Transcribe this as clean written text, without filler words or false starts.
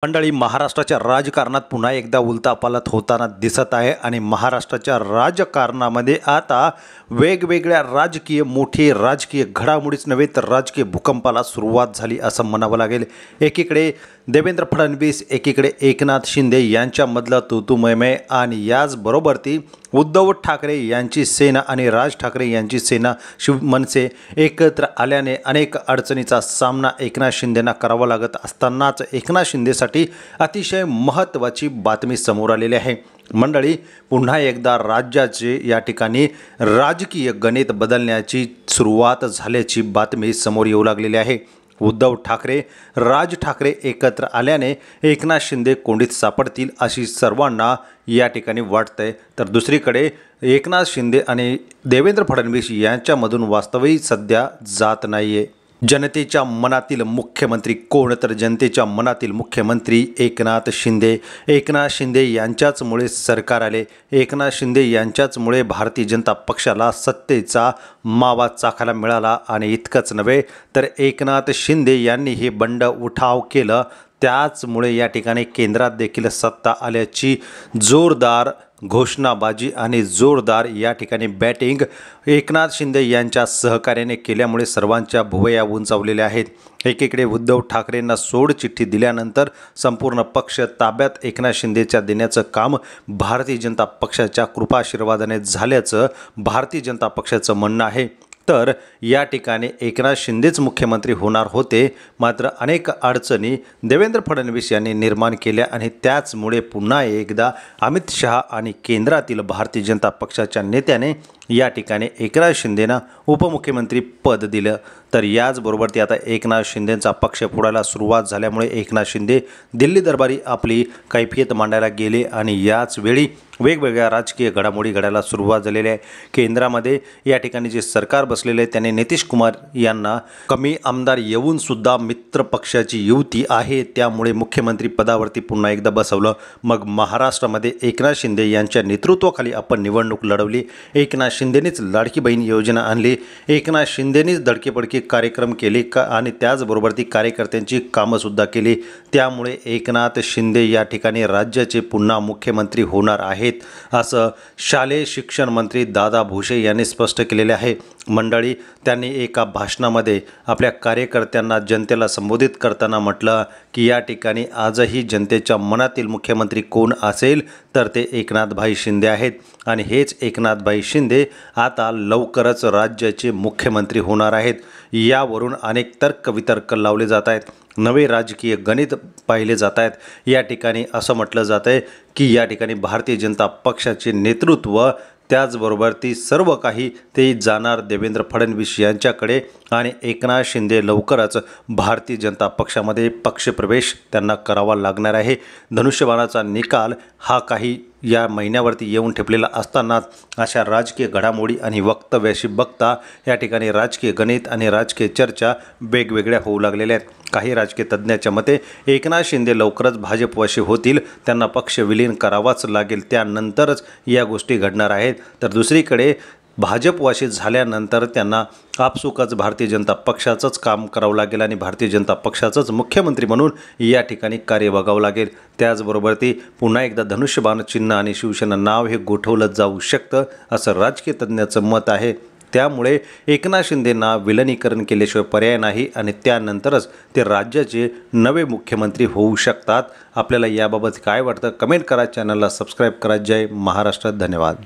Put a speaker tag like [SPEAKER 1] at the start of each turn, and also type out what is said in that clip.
[SPEAKER 1] मंडळी, महाराष्ट्राच्या राजकारणात पुन्हा एकदा उलथापालथ होताना दिसत आहे आणि महाराष्ट्राच्या राजकारणामध्ये आता वेगवेगळ्या मोठी राजकीय घडामोडीच नव्हे तर राजकीय भूकंपाला सुरुवात झाली असं म्हणावं लागेल। एकीकडे देवेंद्र फडणवीस, एकीकडे एकनाथ शिंदे यांच्यामधला तूतूमैमय आणि याचबरोबर ती उद्धव ठाकरे यांची सेना आणि राज ठाकरे यांची सेना मनसे एकत्र आल्याने अनेक अडचणीचा सामना एकनाथ शिंदेंना करावा लागत असतानाच एकनाथ शिंदेसाठी अतिशय महत्त्वाची बातमी समोर आलेली आहे। मंडळी, पुन्हा एकदा राज्याचे या ठिकाणी राजकीय गणित बदलण्याची सुरुवात झाल्याची बातमी समोर येऊ लागलेली आहे। उद्धव ठाकरे, राज ठाकरे एकत्र आल्याने एकनाथ शिंदे कोंडीत सापडतील अशी सर्वांना या ठिकाणी वाटतंय। तर दुसरीकडे एकनाथ शिंदे आणि देवेंद्र फडणवीस यांच्यामधून वास्तवही सध्या जात नाहीये। जनतेच्या मनातील मुख्यमंत्री कोण? तर जनतेच्या मनातील मुख्यमंत्री एकनाथ शिंदे। एकनाथ शिंदे यांच्याचमुळे सरकार आले, एकनाथ शिंदे यांच्याचमुळे भारतीय जनता पक्षाला सत्तेचा मावा चाखायला मिळाला आणि इतकंच नव्हे तर एकनाथ शिंदे यांनी हे बंड उठाव केलं, त्याचमुळे या ठिकाणी केंद्रात देखील सत्ता आल्याची जोरदार घोषणाबाजी आणि जोरदार या ठिकाणी बॅटिंग एकनाथ शिंदे यांच्या सहकार्याने केल्यामुळे सर्वांच्या भुवया उंचावलेल्या आहेत। एकीकडे उद्धव ठाकरेंना सोडचिठ्ठी दिल्यानंतर संपूर्ण पक्ष ताब्यात एकनाथ शिंदेच्या देण्याचं काम भारतीय जनता पक्षाच्या कृपाशीर्वादाने झाल्याचं भारतीय जनता पक्षाचं म्हणणं आहे। तर या ठिकाणी एकनाथ शिंदेच मुख्यमंत्री होणार होते, मात्र अनेक अडचणी देवेंद्र फडणवीस यांनी निर्माण केल्या आणि त्याचमुळे पुन्हा एकदा अमित शहा आणि केंद्रातील भारतीय जनता पक्षाच्या नेत्याने या ठिकाणी एकनाथ शिंदेंना उपमुख्यमंत्री पद दिलं। तर याचबरोबर ते आता एकनाथ शिंदेंचा पक्ष फोडायला सुरुवात झाल्यामुळे एकनाथ शिंदे दिल्ली दरबारी आपली कैफियत मांडायला गेले आणि याच वेळी वेगवेगळ्या राजकीय घडामोडी घडायला सुरुवात झालेली आहे। केंद्रामध्ये या ठिकाणी जे सरकार बसलेले आहे त्याने नितीश कुमार यांना कमी आमदार येऊन सुद्धा मित्र पक्षाची युती आहे, त्यामुळे मुख्यमंत्री पदावरती पुन्हा एकदा बसवलं। मग महाराष्ट्रामध्ये एकनाथ शिंदे यांच्या नेतृत्वाखाली आपण निवडणूक लढवली, एकनाथ शिंदेनेच लाडकी बहीण योजना आणली, एकनाथ शिंदेनेच धडकेपडके कार्यक्रम केले आणि त्याचबरोबर ती कार्यकर्त्यांची कामंसुद्धा केली, त्यामुळे एकनाथ शिंदे या ठिकाणी राज्याचे पुन्हा मुख्यमंत्री होणार आहेत असं शालेय शिक्षण मंत्री दादा भुसे यांनी स्पष्ट केलेले आहे। मंडळी, त्यांनी एका भाषणामध्ये आपल्या कार्यकर्त्यांना, जनतेला संबोधित करताना म्हटलं की या ठिकाणी आजही जनतेच्या मनातील मुख्यमंत्री कोण असेल तर ते एकनाथभाई शिंदे आहेत आणि हेच एकनाथभाई शिंदे आता लवकरच राज्याचे मुख्यमंत्री होणार आहेत। यावरून अनेक तर्कवितर्क लावले जात आहेत, नवे राजकीय गणित पाहिले जात आहेत। या ठिकाणी असं म्हटलं जात आहे की या ठिकाणी भारतीय जनता पक्षाचे नेतृत्व त्याचबरोबर ती सर्व काही ते जाणार देवेंद्र फडणवीस यांच्याकडे आणि एकनाथ शिंदे लवकरच भारतीय जनता पक्षामध्ये पक्षप्रवेश त्यांना करावा लागणार आहे। धनुष्यबाणाचा निकाल हा काही या महिन्यावरती येऊन ठेपलेला असतानाच अशा राजकीय घडामोडी आणि वक्तव्याशी बघता या ठिकाणी राजकीय गणित आणि राजकीय चर्चा वेगवेगळ्या होऊ लागलेल्या आहेत। काही राजकीय तज्ज्ञाच्या मते एकनाथ शिंदे लवकरच भाजपवाशी होतील, त्यांना पक्ष विलीन करावाच लागेल, त्यानंतरच या गोष्टी घडणार आहेत। तर दुसरीकडे भाजपवाशी झाल्यानंतर त्यांना आपसुकच भारतीय जनता पक्षाचंच काम करावं लागेल आणि भारतीय जनता पक्षाचंच मुख्यमंत्री म्हणून या ठिकाणी कार्य बघावं लागेल। त्याचबरोबर ती पुन्हा एकदा धनुष्यबाण चिन्ह आणि शिवसेना नाव हे गोठवलं जाऊ शकतं असं राजकीय तज्ज्ञाचं मत आहे। त्यामुळे एकनाथ शिंदेंना विलनीकरण केल्याशिवाय पर्याय नाही आणि त्यानंतरच ते राज्याचे नवे मुख्यमंत्री होऊ शकतात। आपल्याला याबाबत काय वाटतं कमेंट करा, चॅनलला सबस्क्राईब करा। जय महाराष्ट्र, धन्यवाद।